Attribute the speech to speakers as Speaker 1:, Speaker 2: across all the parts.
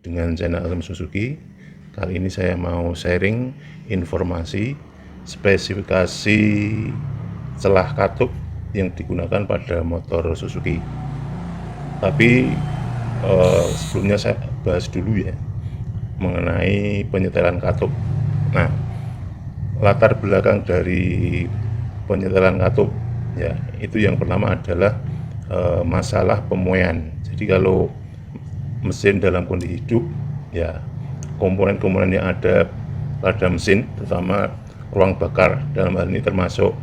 Speaker 1: dengan channel Helm Suzuki. Kali ini saya mau sharing informasi spesifikasi celah katup yang digunakan pada motor Suzuki. Tapi sebelumnya saya bahas dulu ya mengenai penyetelan katup. Nah, latar belakang dari penyetelan katup ya, itu yang pertama adalah masalah pemuaian. Jadi kalau mesin dalam kondisi hidup ya, komponen-komponen yang ada pada mesin, terutama ruang bakar, dalam hal ini termasuk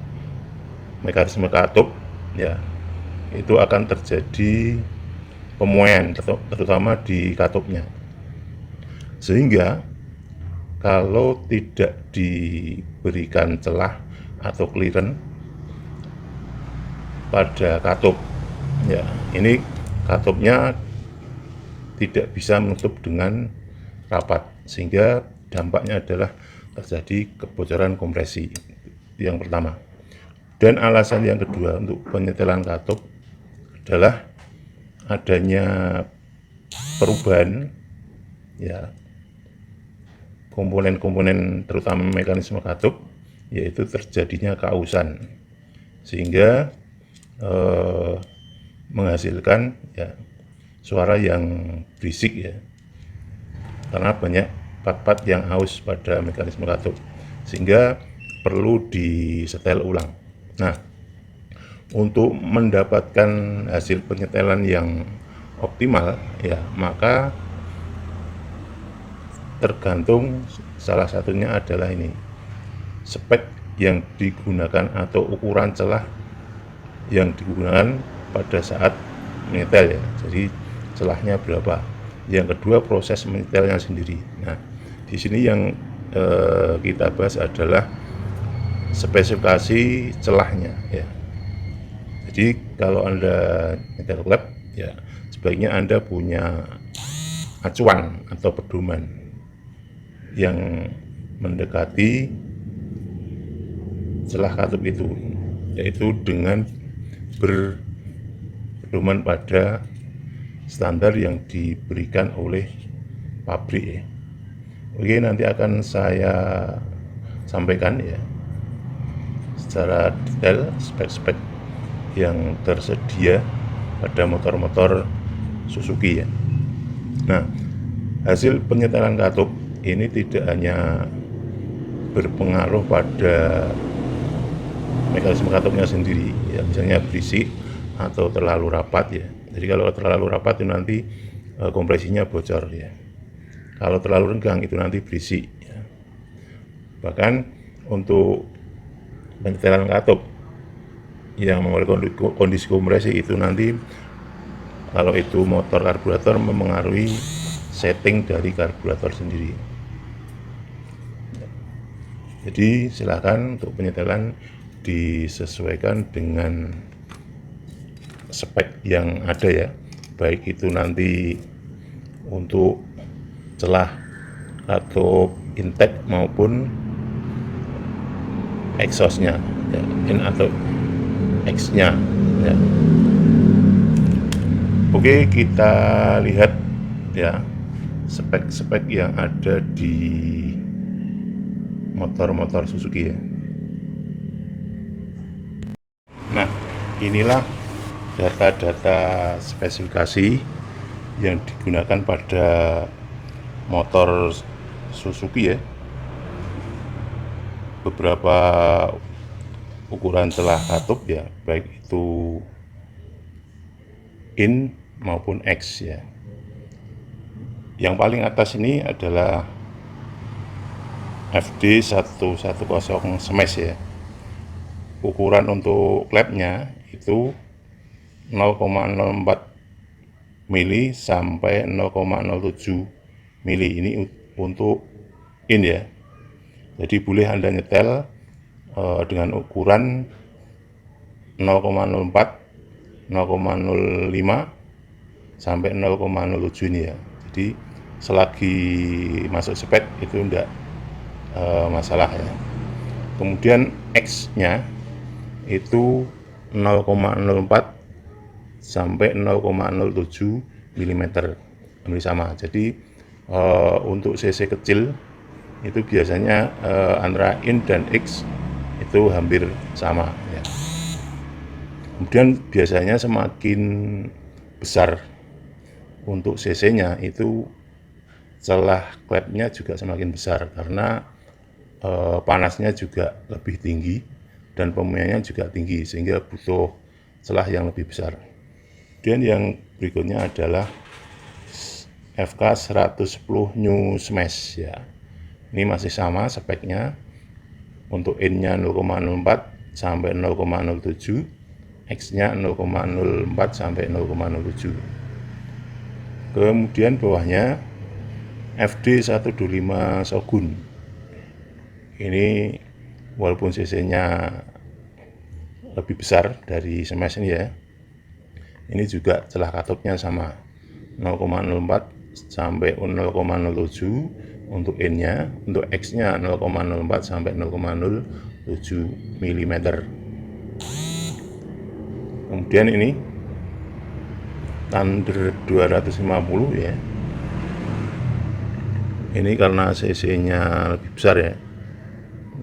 Speaker 1: mekanisme katup ya, itu akan terjadi pemuaian terutama di katupnya, sehingga kalau tidak diberikan celah atau clearance pada katup ya, ini katupnya tidak bisa menutup dengan rapat, sehingga dampaknya adalah terjadi kebocoran kompresi. Yang pertama. Dan alasan yang kedua untuk penyetelan katup adalah adanya perubahan ya komponen-komponen, terutama mekanisme katup, yaitu terjadinya keausan, sehingga menghasilkan ya suara yang berisik ya, karena banyak part-part yang haus pada mekanisme katup, sehingga perlu disetel ulang. Nah, untuk mendapatkan hasil penyetelan yang optimal ya, maka tergantung, salah satunya adalah ini, spek yang digunakan atau ukuran celah yang digunakan pada saat menyetel ya. Jadi celahnya berapa. Yang kedua, proses menyetelnya sendiri. Nah, di sini yang kita bahas adalah spesifikasi celahnya ya. Jadi kalau Anda nyetel klep ya, sebaiknya Anda punya acuan atau pedoman yang mendekati celah katup itu, yaitu dengan berpedoman pada standar yang diberikan oleh pabrik ya. Oke, nanti akan saya sampaikan ya secara detail spek-spek yang tersedia pada motor-motor Suzuki ya. Nah, hasil penyetelan katup ini tidak hanya berpengaruh pada mekanisme katupnya sendiri ya, misalnya berisik atau terlalu rapat ya. Jadi kalau terlalu rapat itu nanti kompresinya bocor ya. Kalau terlalu renggang itu nanti berisik ya. Bahkan untuk penyetelan katup yang mengalami kondisi kompresi itu nanti, kalau itu motor karburator, mempengaruhi setting dari karburator sendiri. Jadi silakan untuk penyetelan disesuaikan dengan spek yang ada ya, baik itu nanti untuk celah atau intake maupun exhaustnya ya, in atau X-nya ya. Oke, kita lihat ya spek-spek yang ada di motor-motor Suzuki ya. Nah, inilah data-data spesifikasi yang digunakan pada motor Suzuki ya. Beberapa ukuran celah katup ya, baik itu in maupun X ya. Yang paling atas ini adalah FD 110 smash ya. Ukuran untuk klepnya itu 0,04 mili sampai 0,07 mili. Ini untuk in ya. Jadi boleh Anda nyetel dengan ukuran 0,04, 0,05 sampai 0,07 ini ya. Jadi selagi masuk spek itu enggak masalah ya. Kemudian X-nya itu 0,04 sampai 0,07 mm, sama. Jadi Untuk cc kecil itu biasanya antara in dan X itu hampir sama ya. Kemudian biasanya semakin besar untuk cc-nya itu celah klepnya juga semakin besar karena panasnya juga lebih tinggi dan pemuaiannya juga tinggi sehingga butuh celah yang lebih besar. Kemudian yang berikutnya adalah FK 110 New Smash ya. Ini masih sama speknya. Untuk in-nya 0,04 sampai 0,07, X-nya 0,04 sampai 0,07. Kemudian bawahnya FD 125 Shogun. Ini walaupun cc-nya lebih besar dari Smash ini ya. Ini juga celah katopnya sama 0,04 sampai 0,07 untuk in-nya, untuk X-nya 0,04 sampai 0,07 mm. Kemudian ini Thunder 250 ya. Ini karena cc-nya lebih besar ya.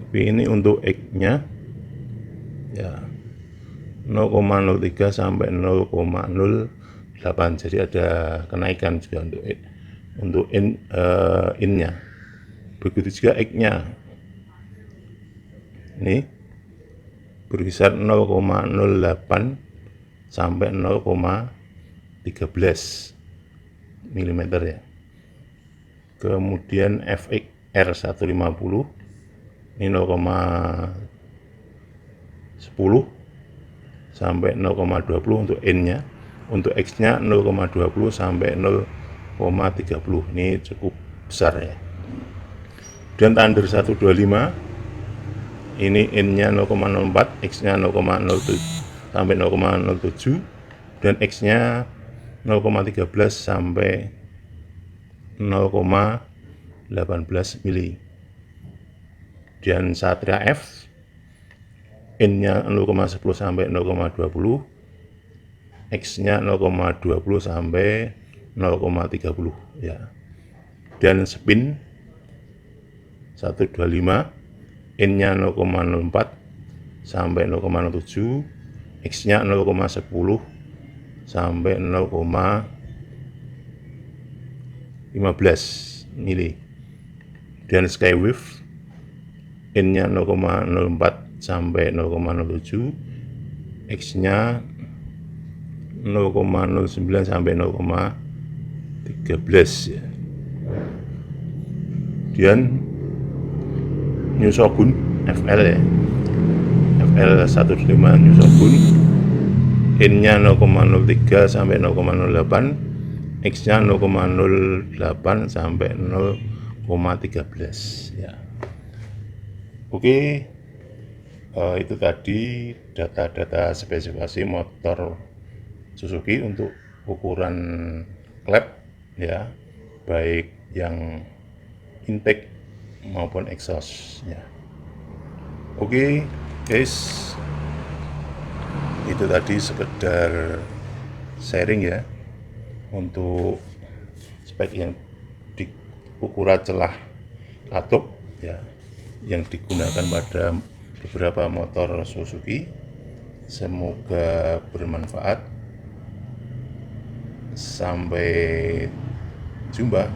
Speaker 1: Tapi ini untuk X-nya ya 0,03 sampai 0,08. Jadi ada kenaikan juga untuk in-nya. Begitu juga X-nya. Ini berkisar 0,08 sampai 0,13 mm ya. Kemudian FX R150 ini 0,10 sampai 0,20 untuk in-nya. Untuk X-nya 0,20 sampai 0,30. Ini cukup besar ya. Dan Thunder 125 ini in-nya 0,04, X-nya 0,07 sampai 0,07 dan X-nya 0,13 sampai 0,18 mili. Dan Satria F in-nya 0,10 sampai 0,20, X-nya 0,20 sampai 0,30 ya. Dan Spin 125 in-nya 0,04 sampai 0,07, X-nya 0,10 sampai 0,15 mili. Dan Skywave in-nya 0,04 sampai 0,07, X-nya 0,09 sampai 0,13 ya. Kemudian New Shogun FL ya, FL 125 New Shogun in-nya 0,03 sampai 0,08, X-nya 0,08 sampai 0,13 ya. Oke, itu tadi data-data spesifikasi motor Suzuki untuk ukuran klep ya, baik yang intake maupun exhaust ya. Oke guys, itu tadi sekedar sharing ya untuk spek yang di ukuran celah katup ya yang digunakan pada beberapa motor Suzuki. Semoga bermanfaat. Sampai jumpa.